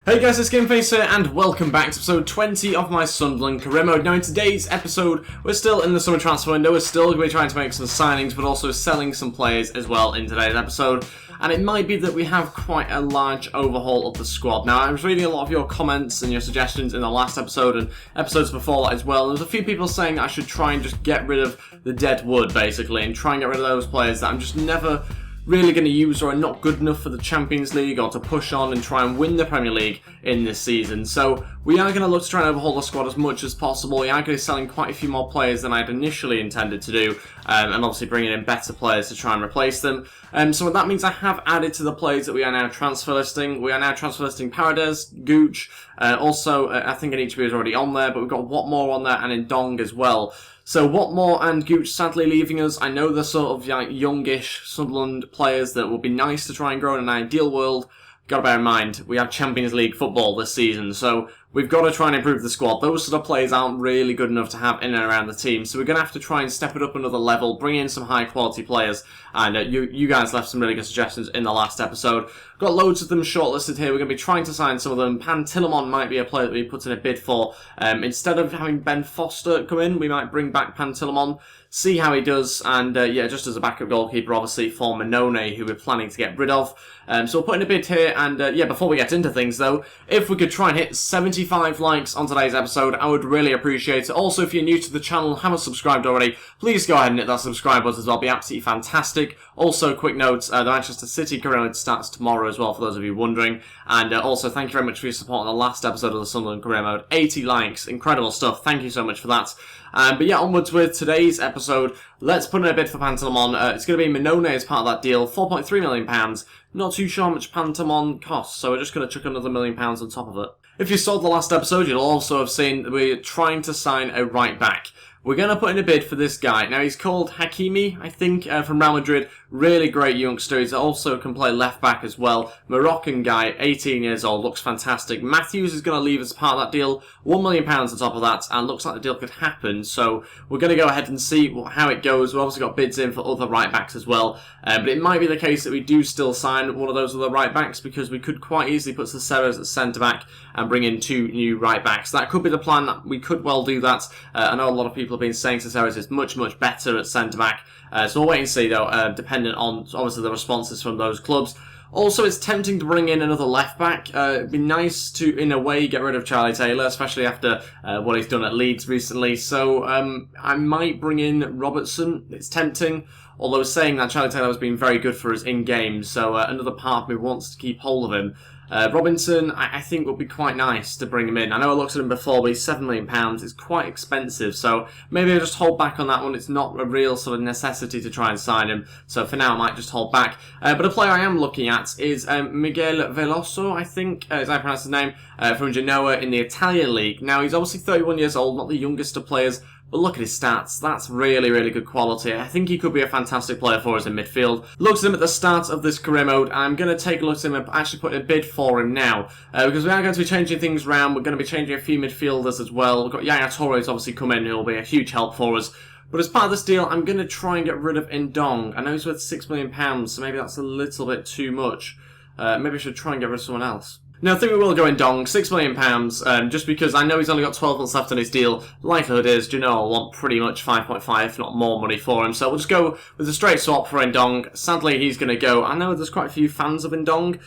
Hey guys, it's GameFace here, and welcome back to episode 20 of my Sunderland career mode. Now in today's episode, we're still in the summer transfer window, we're still going to be trying to make some signings, but also selling some players as well in today's episode. And it might be that we have quite a large overhaul of the squad. Now, I was reading a lot of your comments and your suggestions in the last episode and episodes before that as well. There's a few people saying I should try and just get rid of the dead wood, basically, and try and get rid of those players that I'm just never really going to use or are not good enough for the Champions League or to push on and try and win the Premier League in this season. So we are going to look to try and overhaul the squad as much as possible. We are going to be selling quite a few more players than I'd initially intended to do, and obviously bringing in better players to try and replace them. So what that means, I have added to the players that we are now transfer listing. We are now transfer listing Paredes, Gooch, also I think Ep20 is already on there, but we've got Watmore on there and Ndong as well. So Watmore and Gooch sadly leaving us. I know they're sort of like youngish Sunderland players that would be nice to try and grow in an ideal world. Got to bear in mind, we have Champions League football this season, so we've got to try and improve the squad. Those sort of players aren't really good enough to have in and around the team, so we're going to have to try and step it up another level, bring in some high quality players, and you guys left some really good suggestions in the last episode. Got loads of them shortlisted here. We're going to be trying to sign some of them. Pantilimon might be a player that we put in a bid for. Instead of having Ben Foster come in, we might bring back Pantilimon, see how he does, and just as a backup goalkeeper, obviously, for Manone, who we're planning to get rid of. So we'll put in a bid here, and before we get into things though, if we could try and hit 75 likes on today's episode, I would really appreciate it. Also, if you're new to the channel and haven't subscribed already, please go ahead and hit that subscribe button as well. It'll be absolutely fantastic. Also, quick note, the Manchester City career mode starts tomorrow as well, for those of you wondering. And also, thank you very much for your support on the last episode of the Sunderland career mode. 80 likes, incredible stuff. Thank you so much for that. Onwards with today's episode. Let's put in a bid for Pantilimon. It's going to be Manone as part of that deal, £4.3 million. Not too sure how much Pantilimon costs, so we're just going to chuck another £1 million on top of it. If you saw the last episode, you'll also have seen that we're trying to sign a right back. We're going to put in a bid for this guy. Now, he's called Hakimi, I think, from Real Madrid. Really great youngster. He also can play left back as well. Moroccan guy, 18 years old, looks fantastic. Matthews is going to leave as part of that deal. £1 million on top of that, and looks like the deal could happen. So we're going to go ahead and see how it goes. We've obviously got bids in for other right backs as well. But it might be the case that we do still sign one of those other right backs, because we could quite easily put Caceres at centre back and bring in two new right backs. That could be the plan. We could well do that. I know a lot of people have been saying Caceres is much better at centre back. So we'll wait and see though, dependent on obviously the responses from those clubs. Also, it's tempting to bring in another left back. It'd be nice to, in a way, get rid of Charlie Taylor, especially after what he's done at Leeds recently. So I might bring in Robertson. It's tempting, although saying that, Charlie Taylor has been very good for us in games, so another part of me wants to keep hold of him. Robinson, I think, would be quite nice to bring him in. I know I looked at him before, but he's £7 million. It's quite expensive, so maybe I'll just hold back on that one. It's not a real sort of necessity to try and sign him, so for now I might just hold back. But a player I am looking at is Miguel Veloso, I think, as I pronounce his name, from Genoa in the Italian league. Now, he's obviously 31 years old, not the youngest of players, but look at his stats. That's really good quality. I think he could be a fantastic player for us in midfield. Looked at him at the start of this career mode, and I'm going to take a look at him and actually put a bid for him now. Because we are going to be changing things around. We're going to be changing a few midfielders as well. We've got Yaya Torres obviously come in, who will be a huge help for us. But as part of this deal, I'm going to try and get rid of Ndong. I know he's worth £6 million, so maybe that's a little bit too much. Maybe I should try and get rid of someone else. Now, I think we will go in Ndong, £6 million, just because I know he's only got 12 months left on his deal. Likelihood is Genoa will want pretty much 5.5, if not more money for him. So we'll just go with a straight swap for Ndong. Sadly, he's going to go. I know there's quite a few fans of Ndong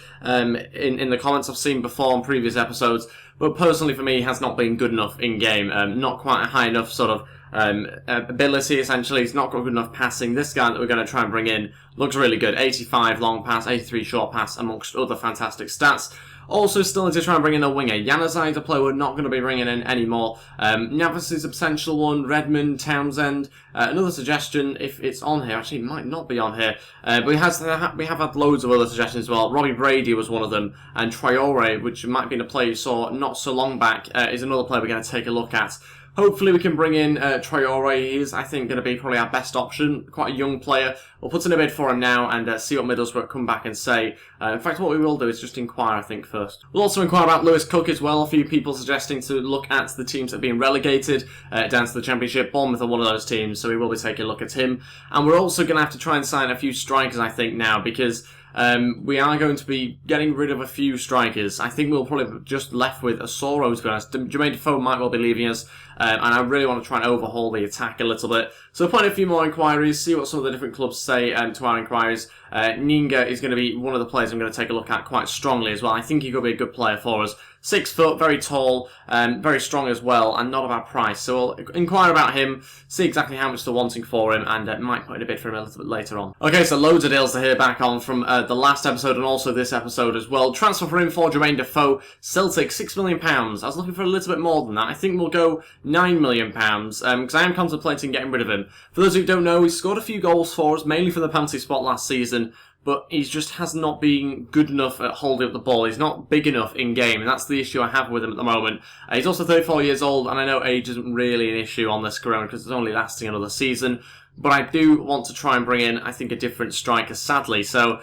in the comments I've seen before on previous episodes, but personally for me, he has not been good enough in-game. Not quite a high enough sort of ability, essentially. He's not got good enough passing. This guy that we're going to try and bring in looks really good. 85 long pass, 83 short pass, amongst other fantastic stats. Also, still need to try and bring in a winger. Januzaj, a player we're not going to be bringing in anymore. Navas is a potential one. Redmond, Townsend. Another suggestion, if it's on here, actually it might not be on here, but we have had loads of other suggestions as well. Robbie Brady was one of them, and Traore, which might be a player you saw not so long back, is another player we're going to take a look at. Hopefully we can bring in Traore. He is, I think, going to be probably our best option. Quite a young player. We'll put in a bid for him now and see what Middlesbrough come back and say. In fact, what we will do is just inquire, I think, first. We'll also inquire about Lewis Cook as well. A few people suggesting to look at the teams that are being relegated down to the Championship. Bournemouth are one of those teams, so we will be taking a look at him. And we're also going to have to try and sign a few strikers, I think, now, because we are going to be getting rid of a few strikers. I think we'll probably just left with Asoro, to be honest. Jermaine Defoe might well be leaving us, and I really want to try and overhaul the attack a little bit. So we'll put in a few more inquiries, see what some of the different clubs say to our inquiries. Ninga is going to be one of the players I'm going to take a look at quite strongly as well. I think he could be a good player for us. 6 foot, very tall, very strong as well, and not a bad price. So we'll inquire about him, see exactly how much they're wanting for him, and might put in a bid for him a little bit later on. Okay, so loads of deals to hear back on from the last episode and also this episode as well. Transfer for him for Jermaine Defoe, Celtic, £6 million. I was looking for a little bit more than that. I think we'll go £9 million, because I am contemplating getting rid of him. For those who don't know, he scored a few goals for us, mainly from the penalty spot last season, but he just has not been good enough at holding up the ball. He's not big enough in game, and that's the issue I have with him at the moment. He's also 34 years old, and I know age isn't really an issue on this Corona because it's only lasting another season, but I do want to try and bring in, I think, a different striker, sadly. So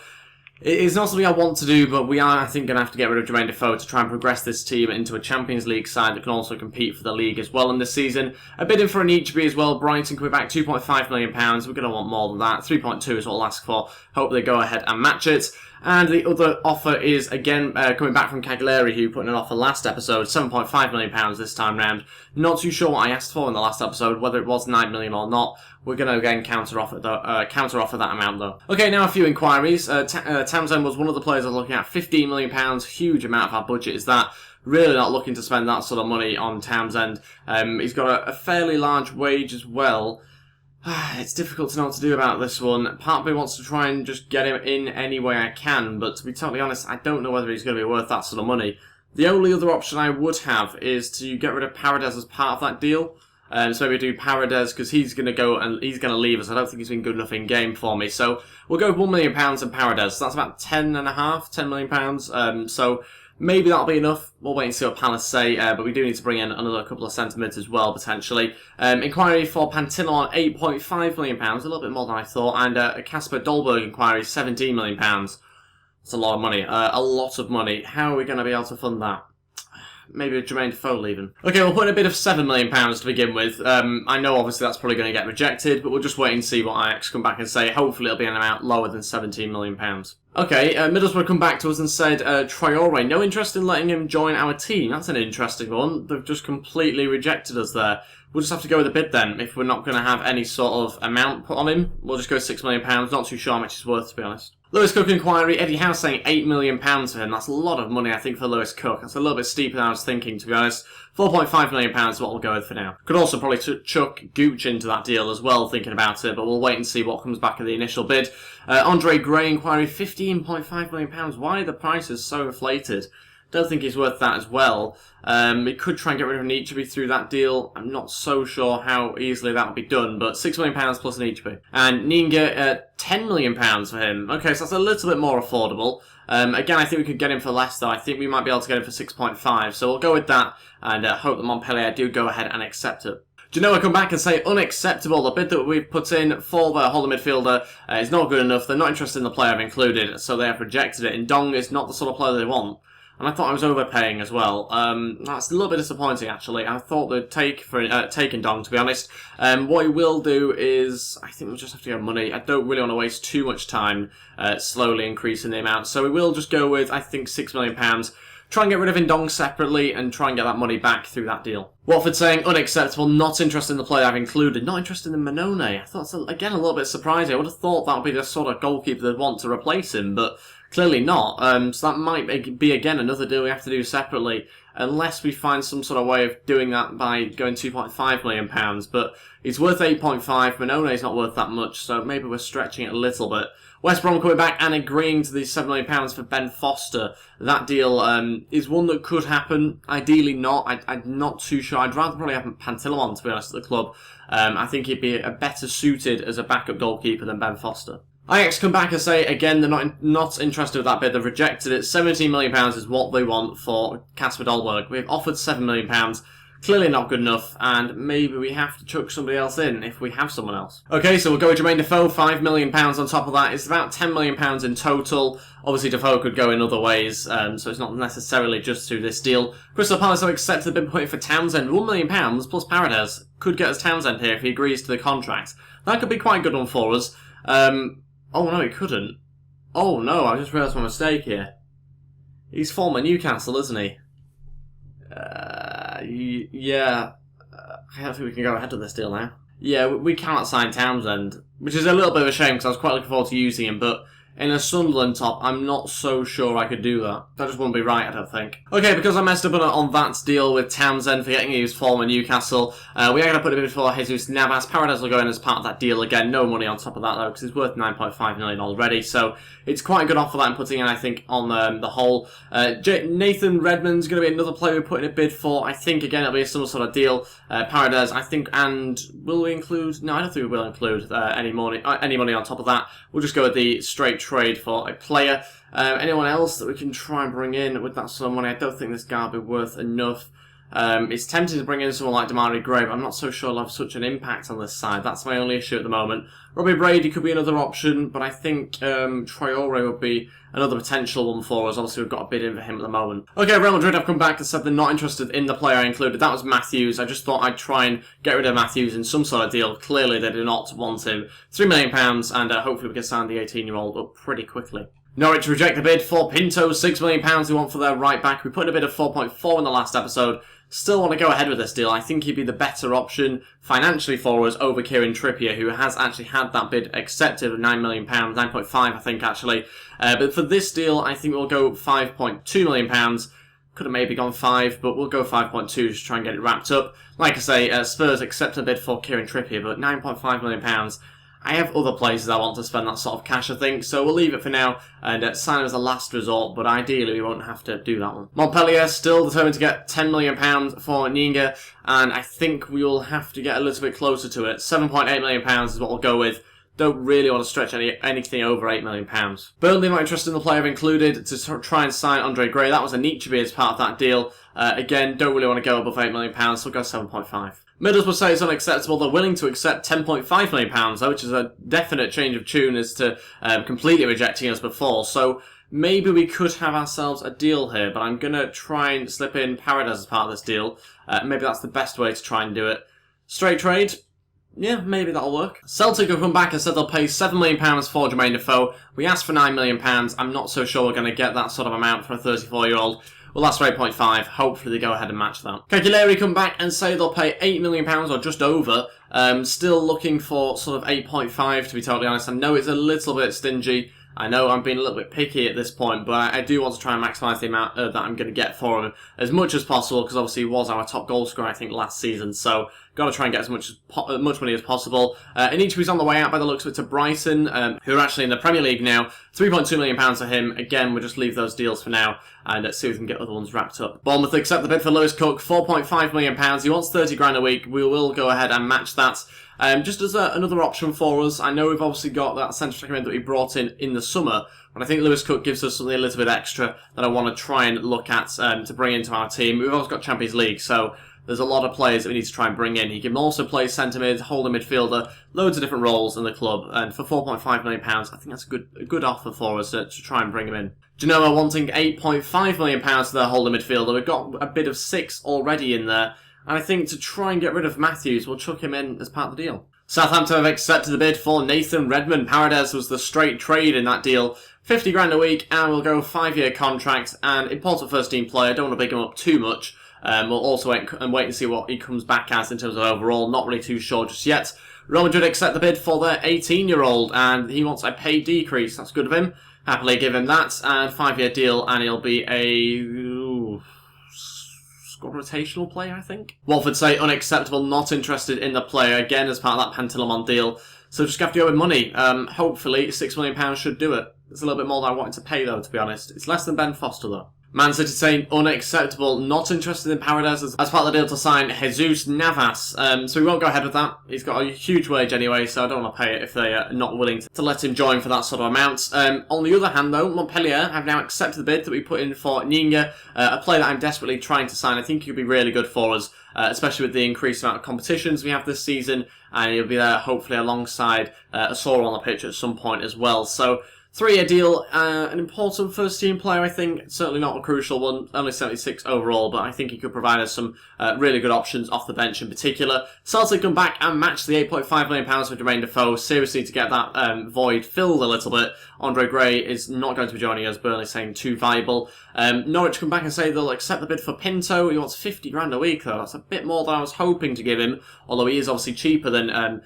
it's not something I want to do, but we are, I think, going to have to get rid of Jermaine Defoe to try and progress this team into a Champions League side that can also compete for the league as well in this season. A bid in for an Ep20 as well. Brighton coming back £2.5 million. We're going to want more than that. 3.2 is what we'll ask for. Hope they go ahead and match it. And the other offer is, again, coming back from Cagliari, who put in an offer last episode, £7.5 million this time round. Not too sure what I asked for in the last episode, whether it was $9 million or not. We're going to, again, counter offer that amount, though. Okay, now a few inquiries. Townsend was one of the players I was looking at. £15 million, huge amount of our budget is that. Really not looking to spend that sort of money on Townsend. He's got a fairly large wage as well. It's difficult to know what to do about this one. Part of me wants to try and just get him in any way I can, but to be totally honest, I don't know whether he's going to be worth that sort of money. The only other option I would have is to get rid of Paredes as part of that deal. So maybe do Paredes because he's going to go and he's going to leave us. I don't think he's been good enough in game for me. So we'll go with £1 million and Paredes. So that's about £10 million. So maybe that'll be enough. We'll wait and see what Palace say, but we do need to bring in another couple of centre-mids as well, potentially. Inquiry for Pantinon, £8.5 million, a little bit more than I thought, and a Kasper Dolberg inquiry, £17 million. That's a lot of money. A lot of money. How are we going to be able to fund that? Maybe Jermaine Defoe leaving. Okay, we'll put in a bid of £7 million to begin with. I know obviously that's probably going to get rejected, but we'll just wait and see what Ajax come back and say. Hopefully it'll be an amount lower than £17 million. Okay, Middlesbrough come back to us and said, Traore, no interest in letting him join our team. That's an interesting one. They've just completely rejected us there. We'll just have to go with a bid then. If we're not going to have any sort of amount put on him, we'll just go £6 million. Not too sure how much it's worth, to be honest. Lewis Cook inquiry, Eddie Howe saying £8 million for him. That's a lot of money, I think, for Lewis Cook. That's a little bit steeper than I was thinking, to be honest. £4.5 million is what we'll go with for now. Could also probably chuck Gooch into that deal as well, thinking about it, but we'll wait and see what comes back in the initial bid. Andre Gray inquiry, £15.5 million. Why are the prices so inflated? Don't think he's worth that as well. We could try and get rid of an Ichibi through that deal. I'm not so sure how easily that will be done, but £6 million plus an Ichibi. And Ninga, £10 million for him. Okay, so that's a little bit more affordable. Again, I think we could get him for less, though. I think we might be able to get him for 6.5, so we'll go with that, and hope that Montpellier do go ahead and accept it. Genoa come back and say unacceptable. The bid that we've put in for the holding midfielder is not good enough. They're not interested in the player I've included, so they have rejected it. And Dong is not the sort of player they want. And I thought I was overpaying as well. That's a little bit disappointing, actually. I thought they'd take in Dong, to be honest. What we will do is, I think we'll just have to go money. I don't really want to waste too much time slowly increasing the amount. So we will just go with, I think, £6 million. Try and get rid of Indong separately and try and get that money back through that deal. Watford saying unacceptable, not interested in the player I've included, not interested in Manone. I thought that's, again, a little bit surprising. I would have thought that would be the sort of goalkeeper they'd want to replace him, but clearly not. So that might be, again, another deal we have to do separately, unless we find some sort of way of doing that by going £2.5 million. But it's worth 8.5. Manone is not worth that much, so maybe we're stretching it a little bit. West Brom coming back and agreeing to the £7 million for Ben Foster. That deal is one that could happen. Ideally not. I'm not too sure. I'd rather probably have Pantilimon, to be honest, at the club. I think he'd be a better suited as a backup goalkeeper than Ben Foster. Ajax come back and say, again, they're not interested with that bid. They've rejected it. £17 million is what they want for Kasper Dolberg. We've offered £7 million. Clearly not good enough, and maybe we have to chuck somebody else in if we have someone else. Okay, so we'll go with Jermaine Defoe, £5 million on top of that. It's about £10 million in total. Obviously, Defoe could go in other ways, so it's not necessarily just through this deal. Crystal Palace have accepted the bid point for Townsend, £1 million plus Paredes. Could get us Townsend here if he agrees to the contract. That could be quite a good one for us. Oh no, he couldn't. Oh no, I just realised my mistake here. He's former Newcastle, isn't he? Yeah. I don't think we can go ahead with this deal now. Yeah, we can't sign Townsend, which is a little bit of a shame because I was quite looking forward to using him, but in a Sunderland top, I'm not so sure I could do that. That just wouldn't be right, I don't think. Okay, because I messed up on that deal with Townsend, forgetting he was former Newcastle, we are going to put a bit for Jesus Navas. Paradise will go in as part of that deal again. No money on top of that, though, because it's worth $9.5 million already. So it's quite a good offer that I'm putting in, I think, on the whole. Nathan Redmond's going to be another player we're putting a bid for. I think, again, it'll be a similar sort of deal. Paradise, I think, and will we include... No, I don't think we will include any money on top of that. We'll just go with the straight trade for a player. Anyone else that we can try and bring in with that sort of money? I don't think this guy will be worth enough. It's tempting to bring in someone like Damari Gray, but I'm not so sure he'll have such an impact on this side. That's my only issue at the moment. Robbie Brady could be another option, but I think Traore would be another potential one for us. Obviously, we've got a bid in for him at the moment. Okay, Real Madrid have come back and said they're not interested in the player I included. That was Matthews. I just thought I'd try and get rid of Matthews in some sort of deal. Clearly, they do not want him. £3 million, and hopefully we can sign the 18-year-old up pretty quickly. Norwich reject the bid for Pinto, £6 million they want for their right back. We put in a bid of 4.4 in the last episode. Still want to go ahead with this deal. I think he'd be the better option financially for us over Kieran Trippier, who has actually had that bid accepted of £9 million, 9.5 I think actually. But for this deal, I think we'll go £5.2 million. Could have maybe gone 5, but we'll go 5.2 to try and get it wrapped up. Like I say, Spurs accept a bid for Kieran Trippier, but £9.5 million. I have other places I want to spend that sort of cash, I think, so we'll leave it for now and sign as a last resort, but ideally we won't have to do that one. Montpellier still determined to get £10 million for Ninga, and I think we will have to get a little bit closer to it. £7.8 million is what we'll go with. Don't really want to stretch anything over £8 million. Burnley not interested in the player I've included to try and sign Andre Gray. That was a Nietzsche as part of that deal. Again, don't really want to go above £8 million, so we'll go 7.5. Middlesbrough say it's unacceptable. They're willing to accept £10.5 million, though, which is a definite change of tune as to completely rejecting us before. So maybe we could have ourselves a deal here, but I'm going to try and slip in Paradise as part of this deal. Maybe that's the best way to try and do it. Straight trade. Yeah, maybe that'll work. Celtic have come back and said they'll pay £7 million for Jermaine Defoe. We asked for £9 million. I'm not so sure we're going to get that sort of amount for a 34-year-old. Well, that's 8.5. Hopefully they go ahead and match that. Cagliari come back and say they'll pay £8 million or just over. Still looking for sort of 8.5 to be totally honest. I know it's a little bit stingy. I know I'm being a little bit picky at this point, but I do want to try and maximise the amount that I'm going to get for him as much as possible, because obviously he was our top goal scorer, I think, last season. So got to try and get as much money as possible. Aniche's on the way out by the looks of it to Brighton, who are actually in the Premier League now. £3.2 million for him. Again, we'll just leave those deals for now and see if we can get other ones wrapped up. Bournemouth accept the bid for Lewis Cook, £4.5 million. He wants 30 grand a week. We will go ahead and match that. Just as another option for us, I know we've obviously got that centre mid that we brought in the summer, but I think Lewis Cook gives us something a little bit extra that I want to try and look at to bring into our team. We've also got Champions League, so there's a lot of players that we need to try and bring in. He can also play centre mid, holding midfielder, loads of different roles in the club, and for £4.5 million, I think that's a good offer for us to try and bring him in. Genoa wanting £8.5 million for their holding midfielder. We've got a bid of 6 already in there. And I think to try and get rid of Matthews, we'll chuck him in as part of the deal. Southampton have accepted the bid for Nathan Redmond. Paradise was the straight trade in that deal. 50 grand a week, and we'll go 5-year contract. And important first team player, don't want to big him up too much. We'll also wait and see what he comes back as in terms of overall. Not really too sure just yet. Real Madrid accept the bid for their 18-year-old, and he wants a pay decrease. That's good of him. Happily give him that, and 5-year deal, and he'll be a squad rotational player, I think. Watford say unacceptable, not interested in the player, again as part of that Pantilimon deal. So just have to go with money. Hopefully £6 million should do it. It's a little bit more than I wanted to pay though, to be honest. It's less than Ben Foster though. Man City saying unacceptable, not interested in Paradise as part of the deal to sign Jesus Navas. So we won't go ahead with that. He's got a huge wage anyway, so I don't want to pay it if they are not willing to let him join for that sort of amount. On the other hand though, Montpellier have now accepted the bid that we put in for Ninga, a player that I'm desperately trying to sign. I think he could be really good for us, especially with the increased amount of competitions we have this season, and he'll be there hopefully alongside Asoro on the pitch at some point as well. So 3-year deal, an important first-team player, I think. Certainly not a crucial one, only 76 overall, but I think he could provide us some really good options off the bench in particular. Celtic come back and match the £8.5 million for Jermaine Defoe. Seriously, to get that void filled a little bit. Andre Gray is not going to be joining us, Burnley saying too valuable. Norwich come back and say they'll accept the bid for Pinto. He wants 50 grand a week, though. That's a bit more than I was hoping to give him, although he is obviously cheaper than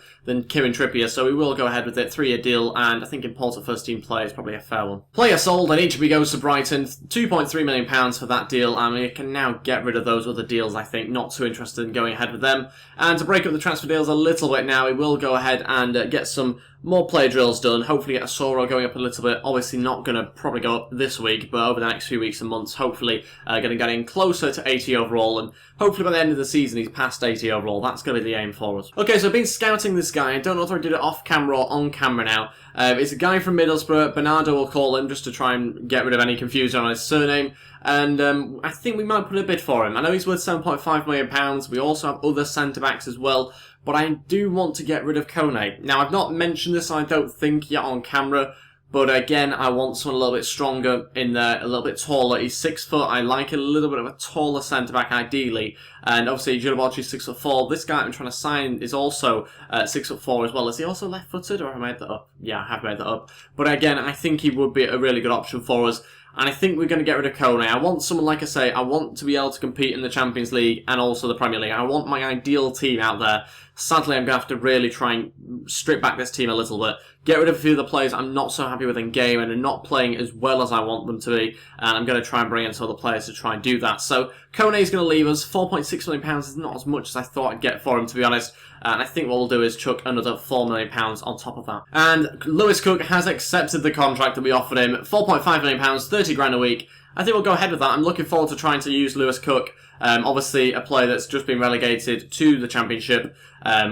Kieran Trippier, so we will go ahead with it. 3-year deal, and I think important first-team player is probably a fair one. Player sold, and Ichibi goes to Brighton. £2.3 million for that deal, and we can now get rid of those other deals, I think. Not too interested in going ahead with them. And to break up the transfer deals a little bit now, we will go ahead and get some more player drills done. Hopefully get a Soro going up a little bit. Obviously not going to probably go up this week, but over the next few weeks and months, hopefully going to get in closer to 80 overall, and hopefully by the end of the season he's past 80 overall. That's going to be the aim for us. Okay, so I've been scouting this guy. I don't know if I did it off camera or on camera now. It's a guy from Middlesbrough. Bernardo will call him, just to try and get rid of any confusion on his surname. And I think we might put a bid for him. I know he's worth £7.5 million. We also have other centre-backs as well. But I do want to get rid of Kone. Now, I've not mentioned this, I don't think, yet on camera. But again, I want someone a little bit stronger in there, a little bit taller. He's 6 foot. I like a little bit of a taller centre-back, ideally. And obviously, Girovaci's 6'4". This guy I'm trying to sign is also 6'4" as well. Is he also left-footed, or have I made that up? Yeah, I have made that up. But again, I think he would be a really good option for us. And I think we're going to get rid of Kone. I want someone, like I say, I want to be able to compete in the Champions League and also the Premier League. I want my ideal team out there. Sadly, I'm going to have to really try and strip back this team a little bit. Get rid of a few of the players I'm not so happy with in game and are not playing as well as I want them to be. And I'm going to try and bring in some other players to try and do that. So, Kone is going to leave us. £4.6 million is not as much as I thought I'd get for him, to be honest. And I think what we'll do is chuck another £4 million on top of that. And Lewis Cook has accepted the contract that we offered him. £4.5 million, 30 grand a week. I think we'll go ahead with that. I'm looking forward to trying to use Lewis Cook. Obviously, a player that's just been relegated to the Championship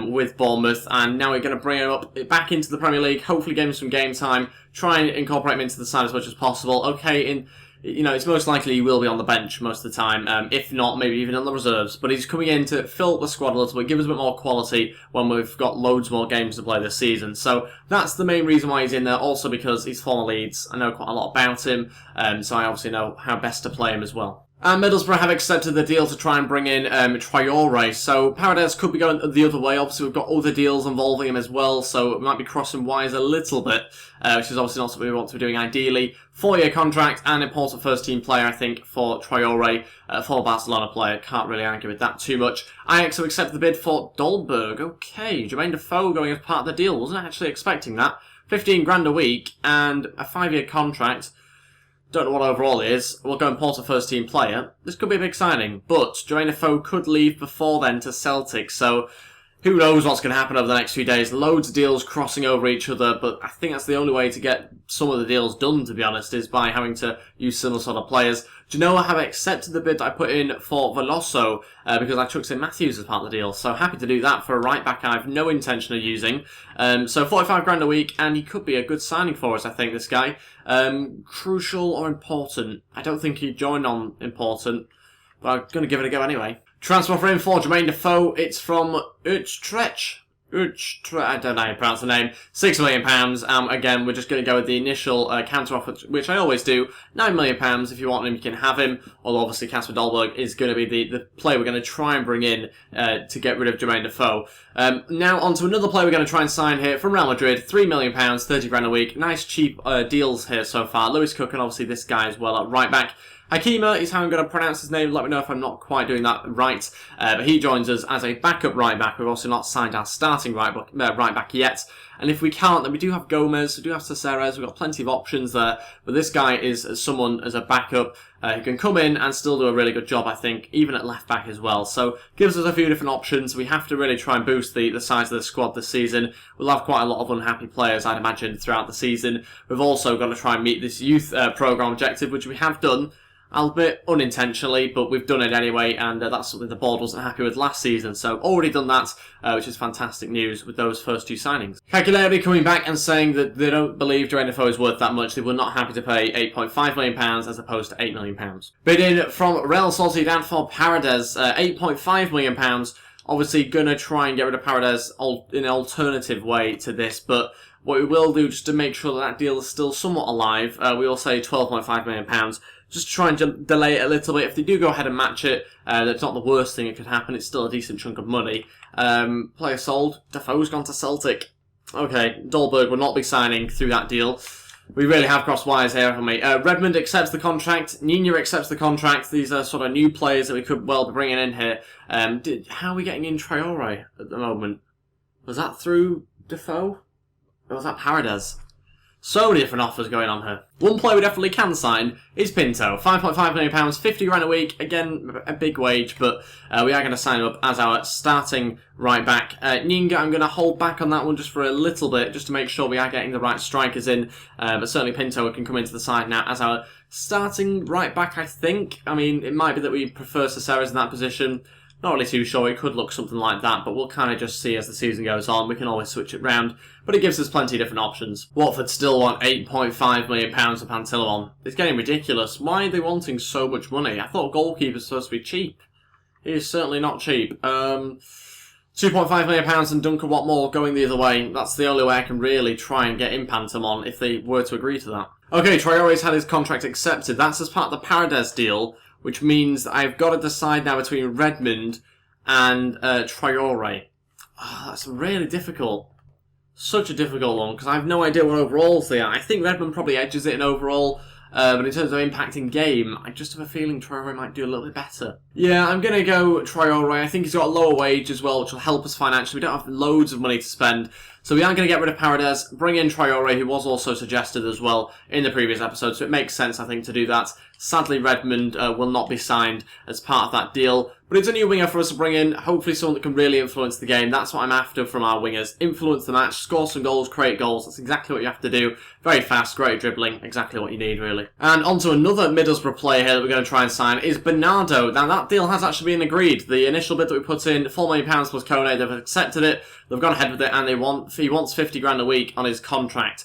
with Bournemouth, and now we're going to bring him up back into the Premier League, hopefully give him some game time, try and incorporate him into the side as much as possible. Okay, it's most likely he will be on the bench most of the time, if not, maybe even on the reserves, but he's coming in to fill up the squad a little bit, give us a bit more quality when we've got loads more games to play this season. So that's the main reason why he's in there, also because he's former Leeds. I know quite a lot about him, so I obviously know how best to play him as well. And Middlesbrough have accepted the deal to try and bring in Traore. So Paredes could be going the other way. Obviously, we've got other deals involving him as well, so we might be crossing wires a little bit, which is obviously not something we want to be doing ideally. 4-year contract and important first-team player, I think, for Traore, former Barcelona player. Can't really argue with that too much. Ajax have accepted the bid for Dolberg. Okay, Jermaine Defoe going as part of the deal. Wasn't actually expecting that. 15 grand a week and a 5-year contract. Don't know what overall is. We'll go import a first-team player. This could be a big signing, but Jermaine Defoe could leave before then to Celtic, so who knows what's going to happen over the next few days. Loads of deals crossing over each other, but I think that's the only way to get some of the deals done, to be honest, is by having to use similar sort of players. Genoa have accepted the bid that I put in for Veloso because I took St Matthews as part of the deal. So happy to do that for a right back I have no intention of using. So 45 grand a week, and he could be a good signing for us, I think, this guy. Crucial or important? I don't think he'd join on important, but I'm going to give it a go anyway. Transfer for him for Jermaine Defoe. It's from Utrecht. I don't know how you pronounce the name. £6 million. Again, we're just going to go with the initial counter offer, which I always do. £9 million. If you want him, you can have him. Although obviously Kasper Dolberg is going to be the player we're going to try and bring in to get rid of Jermaine Defoe. Now on to another player we're going to try and sign here from Real Madrid. £3 million, 30 grand a week. Nice cheap deals here so far. Lewis Cook and obviously this guy as well at right back. Hakima is how I'm going to pronounce his name. Let me know if I'm not quite doing that right. But he joins us as a backup right back. We've also not signed our starting right back yet. And if we can't, then we do have Gomez, we do have Caceres. We've got plenty of options there. But this guy is someone as a backup who can come in and still do a really good job, I think, even at left back as well. So gives us a few different options. We have to really try and boost the size of the squad this season. We'll have quite a lot of unhappy players, I'd imagine, throughout the season. We've also got to try and meet this youth programme objective, which we have done. Albeit unintentionally, but we've done it anyway, and that's something the board wasn't happy with last season, so already done that, which is fantastic news with those first two signings. Cagliari coming back and saying that they don't believe Jermaine Defoe is worth that much. They were not happy to pay £8.5 million as opposed to £8 million. Bidding from Real Sociedad for Paredes, £8.5 million. Obviously going to try and get rid of Paredes in an alternative way to this, but What we will do, just to make sure that deal is still somewhat alive, we will say £12.5 million, just to try and delay it a little bit. If they do go ahead and match it, that's not the worst thing that could happen. It's still a decent chunk of money. Player sold. Defoe's gone to Celtic. Okay, Dolberg will not be signing through that deal. We really have crossed wires here, haven't we? Redmond accepts the contract. Nina accepts the contract. These are sort of new players that we could well be bringing in here. How are we getting in Traore at the moment? Was that through Defoe? Or was that Paredes? So many different offers going on here. One player we definitely can sign is Pinto. £5.5 million, 50 grand a week. Again, a big wage, but we are going to sign him up as our starting right back. Nyinga, I'm going to hold back on that one just for a little bit, just to make sure we are getting the right strikers in. But certainly Pinto can come into the side now as our starting right back, I think. I mean, it might be that we prefer Cesares in that position. Not really too sure. It could look something like that, but we'll kind of just see as the season goes on. We can always switch it round, but it gives us plenty of different options. Watford still want £8.5 million for Pantilimon. It's getting ridiculous. Why are they wanting so much money? I thought goalkeeper's supposed to be cheap. He is certainly not cheap. £2.5 million and Duncan Watmore going the other way. That's the only way I can really try and get in Pantomon if they were to agree to that. Okay, Traore's had his contract accepted. That's as part of the Paredes deal, which means that I've got to decide now between Redmond and Traore. Oh, that's really difficult. Such a difficult one, because I have no idea what overalls they are. I think Redmond probably edges it in overall, but in terms of impacting game, I just have a feeling Traore might do a little bit better. Yeah, I'm going to go Traore. I think he's got a lower wage as well, which will help us financially. We don't have loads of money to spend. So we are going to get rid of Paredes, bring in Traore, who was also suggested as well in the previous episode, so it makes sense, I think, to do that. Sadly, Redmond will not be signed as part of that deal, but it's a new winger for us to bring in, hopefully someone that can really influence the game. That's what I'm after from our wingers. Influence the match, score some goals, create goals. That's exactly what you have to do. Very fast, great dribbling, exactly what you need, really. And on to another Middlesbrough player here that we're going to try and sign is Bernardo. Now, that deal has actually been agreed. The initial bid that we put in, £4 million plus Kone, they've accepted it. They've gone ahead with it, and he wants 50 grand a week on his contract.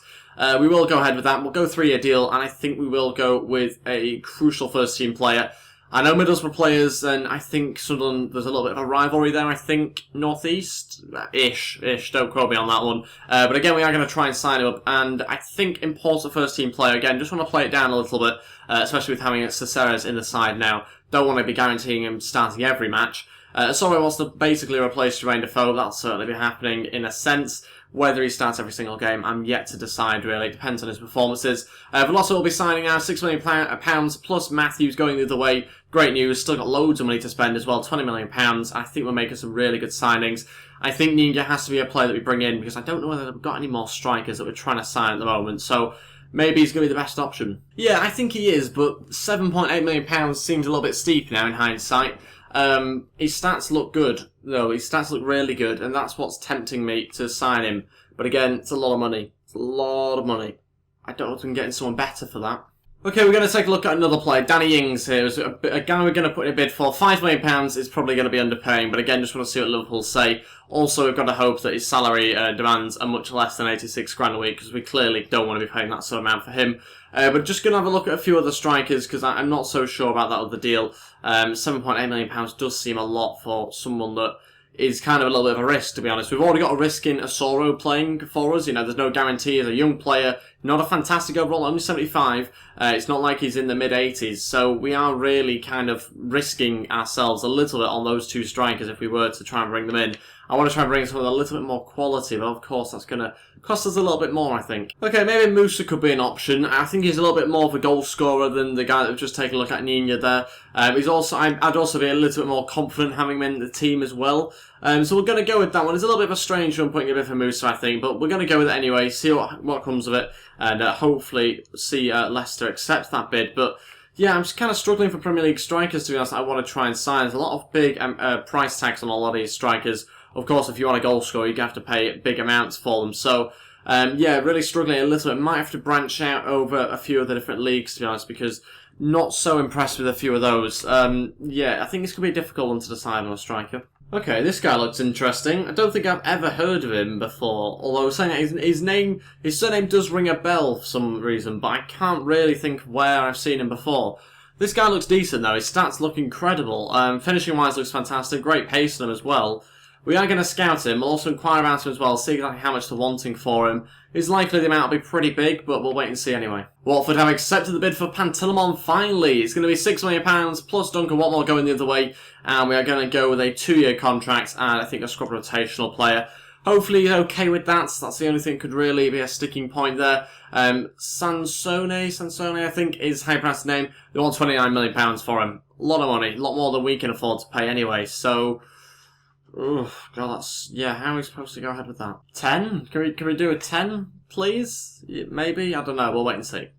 We will go ahead with that. We'll go 3-year deal, and I think we will go with a crucial first-team player. I know Middlesbrough players, and I think Sunderland, there's a little bit of a rivalry there, I think. North-East-ish. Don't quote me on that one. But again, we are going to try and sign him up, and I think important first-team player. Again, just want to play it down a little bit, especially with having Cesares in the side now. Don't want to be guaranteeing him starting every match. Sorry wants to basically replace Jermaine Defoe. That'll certainly be happening in a sense. Whether he starts every single game, I'm yet to decide, really. It depends on his performances. Veloso will be signing now, £6 million, plus Matthews going the other way. Great news. Still got loads of money to spend as well, £20 million. I think we're making some really good signings. I think Ninja has to be a player that we bring in, because I don't know whether we've got any more strikers that we're trying to sign at the moment. So maybe he's going to be the best option. Yeah, I think he is, but £7.8 million seems a little bit steep now in hindsight. His stats look good, though. His stats look really good, and that's what's tempting me to sign him. But again, it's a lot of money. It's a lot of money. I don't know if we can get someone better for that. Okay, we're going to take a look at another player. Danny Ings here is a guy we're going to put in a bid for. £5 million is probably going to be underpaying, but again, just want to see what Liverpool say. Also, we've got to hope that his salary demands are much less than 86 grand a week, because we clearly don't want to be paying that sort of amount for him. But just going to have a look at a few other strikers, because I'm not so sure about that other deal. £7.8 million does seem a lot for someone that is kind of a little bit of a risk, to be honest. We've already got a risk in Asoro playing for us. You know, there's no guarantee as a young player. Not a fantastic overall, only 75. It's not like he's in the mid-80s. So we are really kind of risking ourselves a little bit on those two strikers if we were to try and bring them in. I want to try and bring someone with a little bit more quality, but of course that's going to cost us a little bit more, I think. Okay, maybe Musa could be an option. I think he's a little bit more of a goal scorer than the guy that we've just taken a look at, Nina, there. I'd also be a little bit more confident having him in the team as well. So we're going to go with that one. It's a little bit of a strange one putting a bit for Musa, I think, but we're going to go with it anyway, see what comes of it, and hopefully see Leicester accept that bid. But yeah, I'm just kind of struggling for Premier League strikers, to be honest. I want to try and sign. There's a lot of big price tags on a lot of these strikers. Of course, if you want a goal scorer, you have to pay big amounts for them. So, yeah, really struggling a little bit. Might have to branch out over a few of the different leagues, to be honest, because not so impressed with a few of those. Yeah, I think this could be a difficult one to decide on a striker. Okay, this guy looks interesting. I don't think I've ever heard of him before, although saying that his surname does ring a bell for some reason, but I can't really think where I've seen him before. This guy looks decent, though. His stats look incredible. Finishing-wise looks fantastic. Great pace on him as well. We are going to scout him. We'll also inquire about him as well, see exactly how much they're wanting for him. It's likely the amount will be pretty big, but we'll wait and see anyway. Watford have accepted the bid for Pantilimon finally. It's going to be £6 million, plus Duncan Watmore going the other way, and we are going to go with a 2-year contract, and I think a squad rotational player. Hopefully he's okay with that. That's the only thing that could really be a sticking point there. Sansone, I think is how you pronounce the name. They want £29 million for him. A lot of money, a lot more than we can afford to pay anyway, so... Oh, God, that's... Yeah, how are we supposed to go ahead with that? 10? Can we do a 10, please? Maybe? I don't know, we'll wait and see.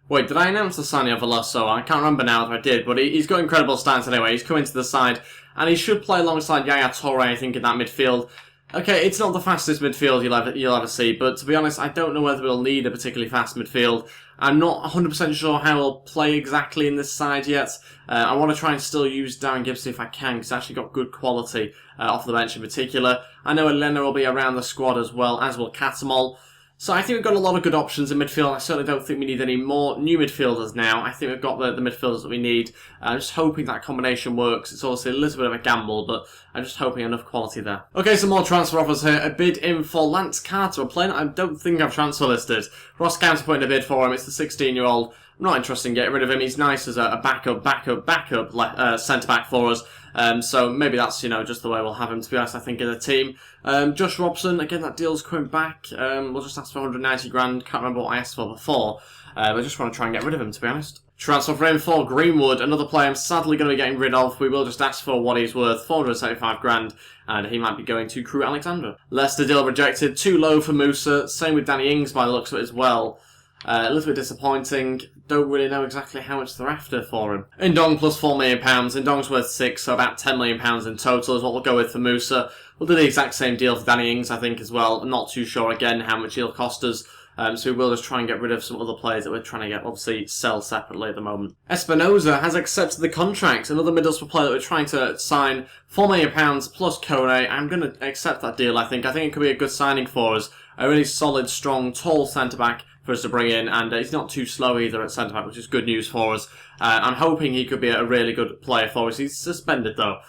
Wait, did I announce the signing of Veloso? I can't remember now if I did, but he's got incredible stats anyway. He's coming to the side, and he should play alongside Yaya Toure, I think, in that midfield. Okay, it's not the fastest midfield you'll ever see, but to be honest, I don't know whether we'll need a particularly fast midfield. I'm not 100% sure how he'll play exactly in this side yet. I want to try and still use Darren Gibson if I can, because he's actually got good quality off the bench in particular. I know Elena will be around the squad as well, as will Catamol. So I think we've got a lot of good options in midfield. I certainly don't think we need any more new midfielders now. I think we've got the midfielders that we need. I'm just hoping that combination works. It's obviously a little bit of a gamble, but I'm just hoping enough quality there. Okay, some more transfer offers here. A bid in for Lance Carter, a player I don't think I've transfer listed. Ross County putting a bid for him. It's the 16-year-old. I'm not interested in getting rid of him. He's nice as a backup centre-back for us. So maybe that's, just the way we'll have him, to be honest, I think, in the team. Josh Robson, again, that deal's coming back. We'll just ask for 190 grand. Can't remember what I asked for before. I just want to try and get rid of him, to be honest. Transfer for him for Greenwood, another player I'm sadly going to be getting rid of. We will just ask for what he's worth, 475 grand, and he might be going to Crew Alexandra. Leicester deal rejected, too low for Musa. Same with Danny Ings by the looks of it as well. A little bit disappointing. Don't really know exactly how much they're after for him. Ndong plus £4 million. Ndong's worth 6, so about £10 million in total is what we'll go with for Musa. We'll do the exact same deal for Danny Ings, I think, as well. I'm not too sure, again, how much he'll cost us. So we will just try and get rid of some other players that we're trying to get, obviously, sell separately at the moment. Espinoza has accepted the contract. Another Middlesbrough player that we're trying to sign. £4 million plus Kone. I'm going to accept that deal, I think. I think it could be a good signing for us. A really solid, strong, tall centre-back for us to bring in, and he's not too slow either at centre-back, which is good news for us. I'm hoping he could be a really good player for us. He's suspended, though.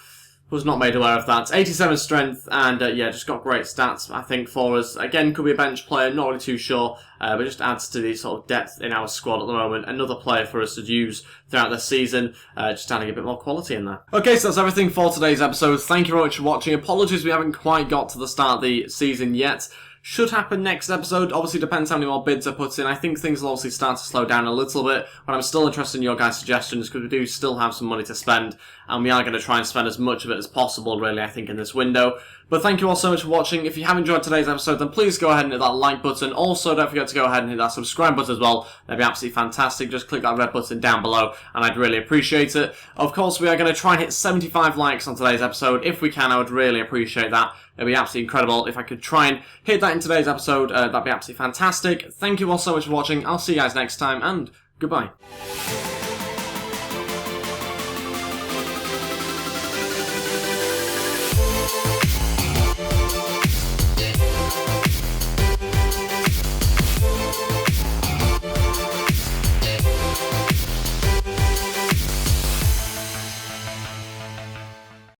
Was not made aware of that. 87 strength, and yeah, just got great stats, I think, for us. Again, could be a bench player, not really too sure, but just adds to the sort of depth in our squad at the moment. Another player for us to use throughout the season, just adding a bit more quality in there. Okay, so that's everything for today's episode. Thank you very much for watching. Apologies we haven't quite got to the start of the season yet. Should happen next episode. Obviously depends how many more bids are put in. I think things will obviously start to slow down a little bit, but I'm still interested in your guys' suggestions because we do still have some money to spend, and we are going to try and spend as much of it as possible, really, I think, in this window. But thank you all so much for watching. If you have enjoyed today's episode, then please go ahead and hit that like button. Also, don't forget to go ahead and hit that subscribe button as well. That'd be absolutely fantastic. Just click that red button down below, and I'd really appreciate it. Of course, we are going to try and hit 75 likes on today's episode. If we can, I would really appreciate that. It'd be absolutely incredible if I could try and hit that in today's episode. That'd be absolutely fantastic. Thank you all so much for watching. I'll see you guys next time, and goodbye.